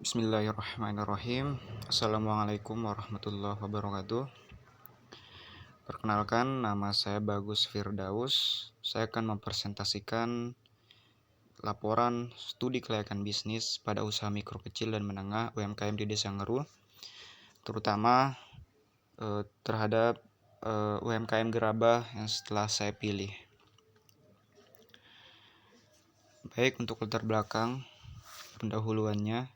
Bismillahirrahmanirrahim. Assalamualaikum warahmatullahi wabarakatuh. Perkenalkan, nama saya Bagus Firdaus. Saya akan mempresentasikan laporan studi kelayakan bisnis pada usaha mikro kecil dan menengah UMKM di Desa Ngeru, terutama terhadap UMKM Gerabah yang setelah saya pilih. Baik, untuk latar belakang pendahuluannya.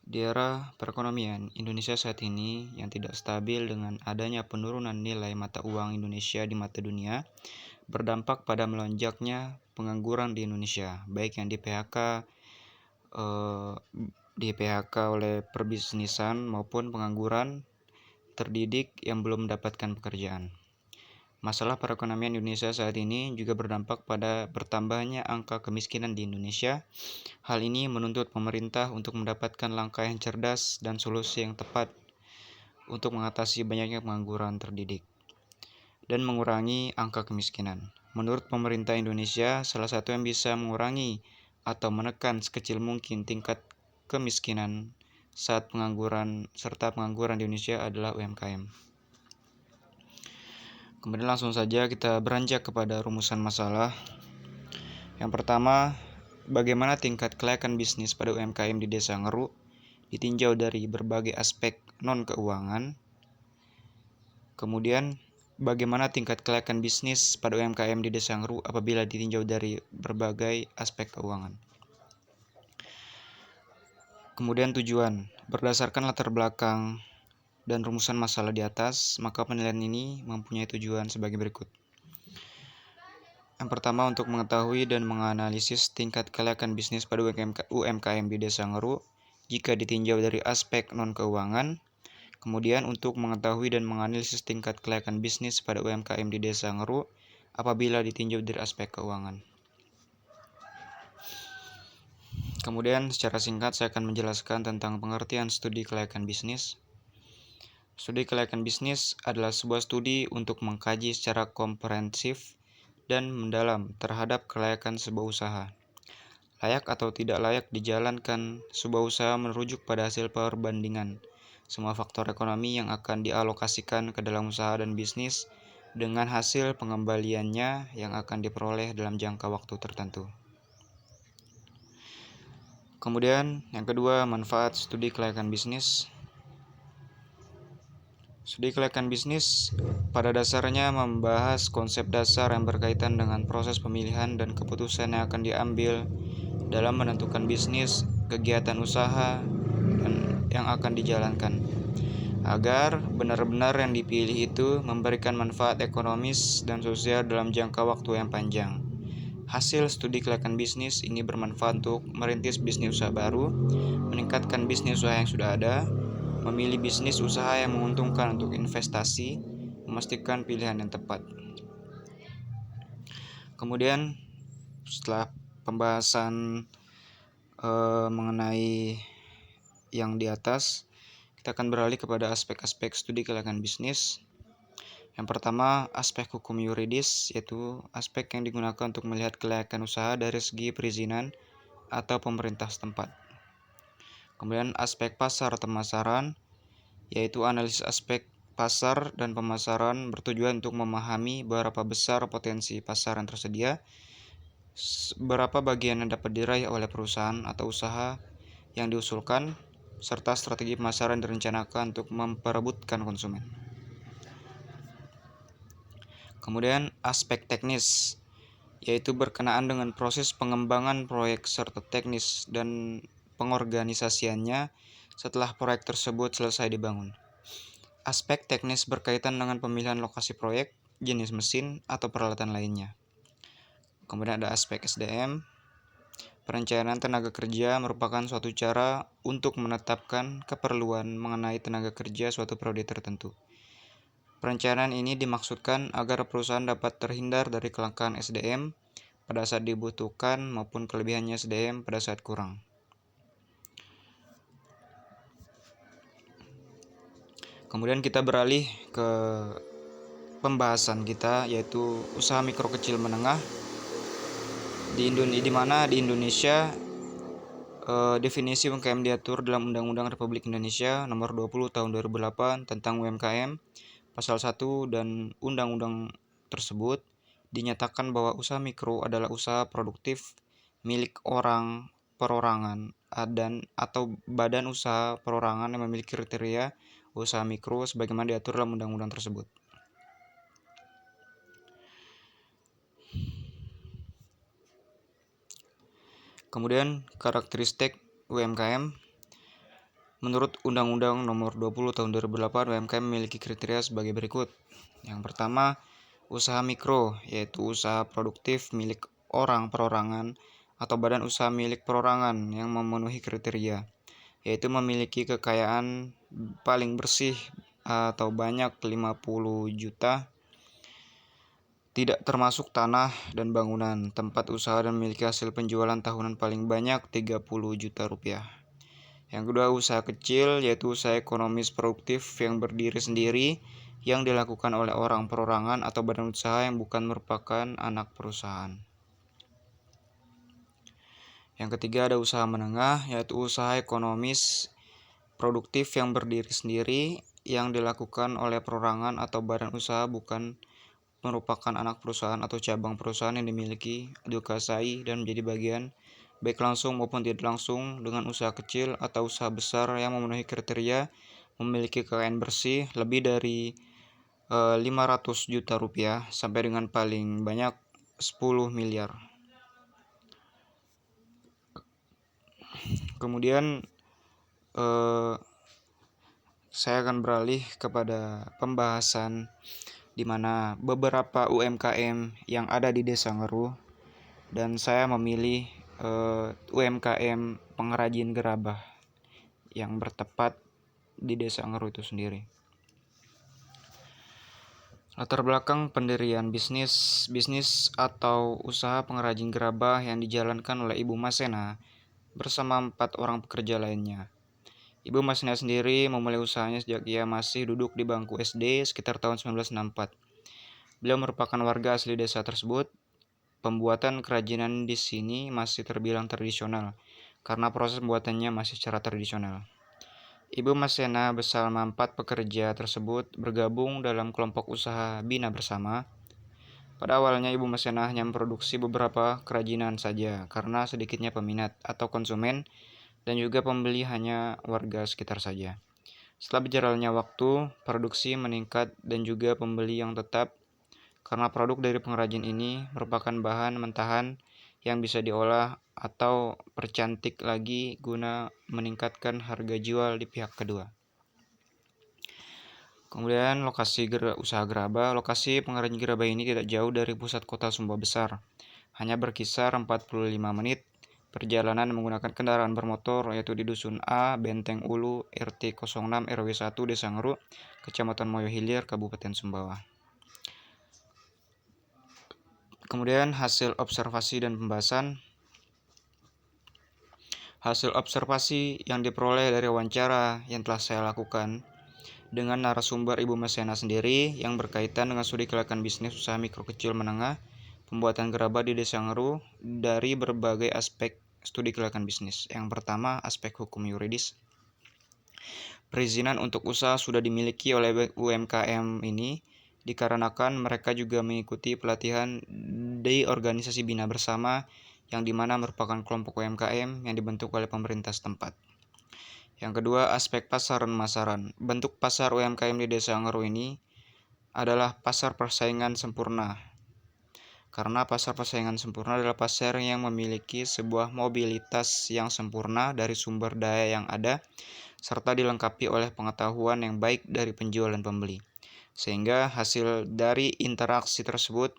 Di era perekonomian Indonesia saat ini yang tidak stabil dengan adanya penurunan nilai mata uang Indonesia di mata dunia, berdampak pada melonjaknya pengangguran di Indonesia, baik yang di PHK oleh perbisnisan maupun pengangguran terdidik yang belum mendapatkan pekerjaan. Masalah perekonomian Indonesia saat ini juga berdampak pada bertambahnya angka kemiskinan di Indonesia. Hal ini menuntut pemerintah untuk mendapatkan langkah yang cerdas dan solusi yang tepat untuk mengatasi banyaknya pengangguran terdidik dan mengurangi angka kemiskinan. Menurut pemerintah Indonesia, salah satu yang bisa mengurangi atau menekan sekecil mungkin tingkat kemiskinan saat pengangguran di Indonesia adalah UMKM. Kemudian langsung saja kita beranjak kepada rumusan masalah. Yang pertama, bagaimana tingkat kelayakan bisnis pada UMKM di Desa Ngeru ditinjau dari berbagai aspek non-keuangan. Kemudian, bagaimana tingkat kelayakan bisnis pada UMKM di Desa Ngeru apabila ditinjau dari berbagai aspek keuangan. Kemudian tujuan, berdasarkan latar belakang dan rumusan masalah di atas, maka penilaian ini mempunyai tujuan sebagai berikut. Yang pertama, untuk mengetahui dan menganalisis tingkat kelayakan bisnis pada UMKM di Desa Ngeru jika ditinjau dari aspek non-keuangan. Kemudian, untuk mengetahui dan menganalisis tingkat kelayakan bisnis pada UMKM di Desa Ngeru apabila ditinjau dari aspek keuangan. Kemudian, secara singkat saya akan menjelaskan tentang pengertian studi kelayakan bisnis. Studi kelayakan bisnis adalah sebuah studi untuk mengkaji secara komprehensif dan mendalam terhadap kelayakan sebuah usaha. Layak atau tidak layak dijalankan sebuah usaha merujuk pada hasil perbandingan semua faktor ekonomi yang akan dialokasikan ke dalam usaha dan bisnis dengan hasil pengembaliannya yang akan diperoleh dalam jangka waktu tertentu. Kemudian yang kedua, manfaat studi kelayakan bisnis. Studi kelayakan bisnis pada dasarnya membahas konsep dasar yang berkaitan dengan proses pemilihan dan keputusan yang akan diambil dalam menentukan bisnis, kegiatan usaha, dan yang akan dijalankan, agar benar-benar yang dipilih itu memberikan manfaat ekonomis dan sosial dalam jangka waktu yang panjang. Hasil studi kelayakan bisnis ini bermanfaat untuk merintis bisnis usaha baru, meningkatkan bisnis usaha yang sudah ada, memilih bisnis usaha yang menguntungkan untuk investasi, memastikan pilihan yang tepat. Kemudian setelah pembahasan mengenai yang di atas, kita akan beralih kepada aspek-aspek studi kelayakan bisnis. Yang pertama, aspek hukum yuridis, yaitu aspek yang digunakan untuk melihat kelayakan usaha dari segi perizinan atau pemerintah setempat. Kemudian aspek pasar atau pemasaran, yaitu analisis aspek pasar dan pemasaran bertujuan untuk memahami berapa besar potensi pasar yang tersedia, berapa bagian yang dapat diraih oleh perusahaan atau usaha yang diusulkan, serta strategi pemasaran direncanakan untuk memperebutkan konsumen. Kemudian aspek teknis, yaitu berkenaan dengan proses pengembangan proyek serta teknis dan pengorganisasiannya setelah proyek tersebut selesai dibangun. Aspek teknis berkaitan dengan pemilihan lokasi proyek, jenis mesin, atau peralatan lainnya. Kemudian ada aspek SDM. Perencanaan tenaga kerja merupakan suatu cara untuk menetapkan keperluan mengenai tenaga kerja suatu periode tertentu. Perencanaan ini dimaksudkan agar perusahaan dapat terhindar dari kelangkaan SDM pada saat dibutuhkan maupun kelebihannya SDM pada saat kurang. Kemudian kita beralih ke pembahasan kita, yaitu usaha mikro kecil menengah di mana di Indonesia Definisi UMKM diatur dalam Undang-Undang Republik Indonesia Nomor 20 Tahun 2008 tentang UMKM, Pasal 1 dan undang-undang tersebut dinyatakan bahwa usaha mikro adalah usaha produktif milik orang perorangan dan atau badan usaha perorangan yang memiliki kriteria usaha mikro sebagaimana diatur dalam undang-undang tersebut. Kemudian karakteristik UMKM. Menurut Undang-Undang Nomor 20 Tahun 2008, UMKM memiliki kriteria sebagai berikut. Yang pertama, usaha mikro, yaitu usaha produktif milik orang perorangan atau badan usaha milik perorangan yang memenuhi kriteria, yaitu memiliki kekayaan paling bersih atau banyak 50 juta, tidak termasuk tanah dan bangunan, tempat usaha dan memiliki hasil penjualan tahunan paling banyak 30 juta rupiah. Yang kedua, usaha kecil, yaitu usaha ekonomis produktif yang berdiri sendiri yang dilakukan oleh orang perorangan atau badan usaha yang bukan merupakan anak perusahaan. Yang ketiga, ada usaha menengah, yaitu usaha ekonomis produktif yang berdiri sendiri yang dilakukan oleh perorangan atau badan usaha bukan merupakan anak perusahaan atau cabang perusahaan yang dimiliki, dikuasai, dan menjadi bagian baik langsung maupun tidak langsung dengan usaha kecil atau usaha besar yang memenuhi kriteria memiliki kekayaan bersih lebih dari 500 juta rupiah sampai dengan paling banyak 10 miliar. Kemudian saya akan beralih kepada pembahasan di mana beberapa UMKM yang ada di Desa Ngeruh, dan saya memilih UMKM pengrajin gerabah yang bertempat di Desa Ngeruh itu sendiri. Latar belakang pendirian bisnis atau usaha pengrajin gerabah yang dijalankan oleh Ibu Masena bersama 4 orang pekerja lainnya. Ibu Masena sendiri memulai usahanya sejak ia masih duduk di bangku SD sekitar tahun 1964. Beliau merupakan warga asli desa tersebut. Pembuatan kerajinan di sini masih terbilang tradisional karena proses pembuatannya masih secara tradisional. Ibu Masena bersama 4 pekerja tersebut bergabung dalam kelompok usaha Bina Bersama. Pada awalnya Ibu Masena hanya memproduksi beberapa kerajinan saja karena sedikitnya peminat atau konsumen dan juga pembeli hanya warga sekitar saja. Setelah berjalannya waktu, produksi meningkat dan juga pembeli yang tetap karena produk dari pengrajin ini merupakan bahan mentahan yang bisa diolah atau percantik lagi guna meningkatkan harga jual di pihak kedua. Kemudian lokasi usaha gerabah. Lokasi pengrajin gerabah ini tidak jauh dari pusat kota Sumba Besar, hanya berkisar 45 menit perjalanan menggunakan kendaraan bermotor, yaitu di Dusun A, Benteng Ulu, RT 06 RW 1 Desa Ngeruh, Kecamatan Moyo Hilir, Kabupaten Sumbawa. Kemudian hasil observasi dan pembahasan. Hasil observasi yang diperoleh dari wawancara yang telah saya lakukan dengan narasumber Ibu Masena sendiri yang berkaitan dengan studi kelayakan bisnis usaha mikro kecil menengah pembuatan gerabah di Desa Ngeruh dari berbagai aspek studi kelayakan bisnis. Yang pertama, aspek hukum yuridis. Perizinan untuk usaha sudah dimiliki oleh UMKM ini dikarenakan mereka juga mengikuti pelatihan di organisasi Bina Bersama yang dimana merupakan kelompok UMKM yang dibentuk oleh pemerintah setempat. Yang kedua, aspek pasar dan pemasaran. Bentuk pasar UMKM di Desa Ngeruh ini adalah pasar persaingan sempurna. Karena pasar persaingan sempurna adalah pasar yang memiliki sebuah mobilitas yang sempurna dari sumber daya yang ada, serta dilengkapi oleh pengetahuan yang baik dari penjual dan pembeli. Sehingga hasil dari interaksi tersebut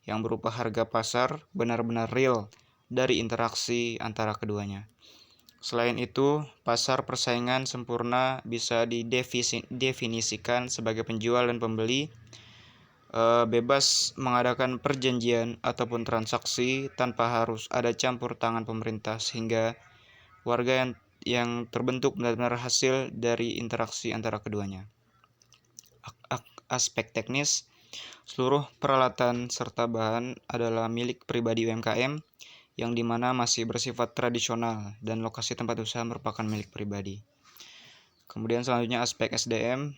yang berupa harga pasar benar-benar real dari interaksi antara keduanya. Selain itu, pasar persaingan sempurna bisa didefinisikan sebagai penjual dan pembeli bebas mengadakan perjanjian ataupun transaksi tanpa harus ada campur tangan pemerintah, sehingga warga yang terbentuk benar-benar hasil dari interaksi antara keduanya. Aspek teknis, seluruh peralatan serta bahan adalah milik pribadi UMKM yang dimana masih bersifat tradisional dan lokasi tempat usaha merupakan milik pribadi. Kemudian selanjutnya aspek SDM,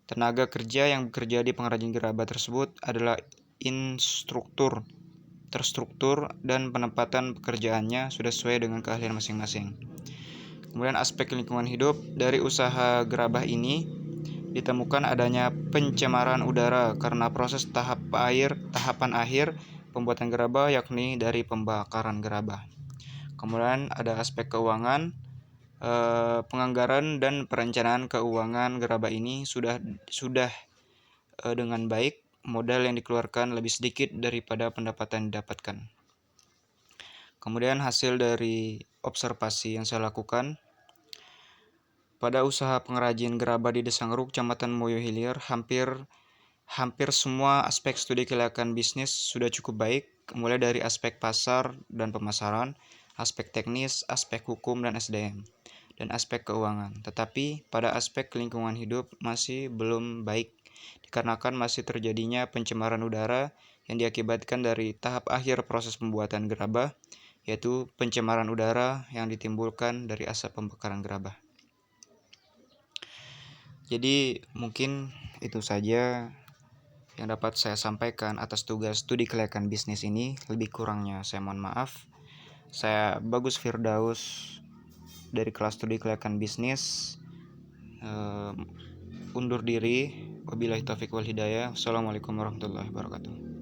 tenaga kerja yang bekerja di pengrajin gerabah tersebut adalah terstruktur dan penempatan pekerjaannya sudah sesuai dengan keahlian masing-masing. Kemudian aspek lingkungan hidup, dari usaha gerabah ini ditemukan adanya pencemaran udara karena proses tahapan akhir pembuatan gerabah, yakni dari pembakaran gerabah. Kemudian ada aspek keuangan, penganggaran dan perencanaan keuangan gerabah ini sudah dengan baik. Modal yang dikeluarkan lebih sedikit daripada pendapatan yang didapatkan. Kemudian hasil dari observasi yang saya lakukan pada usaha pengrajin gerabah di Desa Ngeruk, Kecamatan Moyo Hilir, hampir semua aspek studi kelayakan bisnis sudah cukup baik, mulai dari aspek pasar dan pemasaran, aspek teknis, aspek hukum dan SDM, dan aspek keuangan. Tetapi pada aspek lingkungan hidup masih belum baik, dikarenakan masih terjadinya pencemaran udara yang diakibatkan dari tahap akhir proses pembuatan gerabah, yaitu pencemaran udara yang ditimbulkan dari asap pembakaran gerabah. Jadi mungkin itu saja yang dapat saya sampaikan atas tugas studi kelayakan bisnis ini. Lebih kurangnya saya mohon maaf. Saya Bagus Firdaus dari kelas studi kelayakan bisnis undur diri. Wabillahi taufiq wal hidayah. Assalamualaikum warahmatullahi wabarakatuh.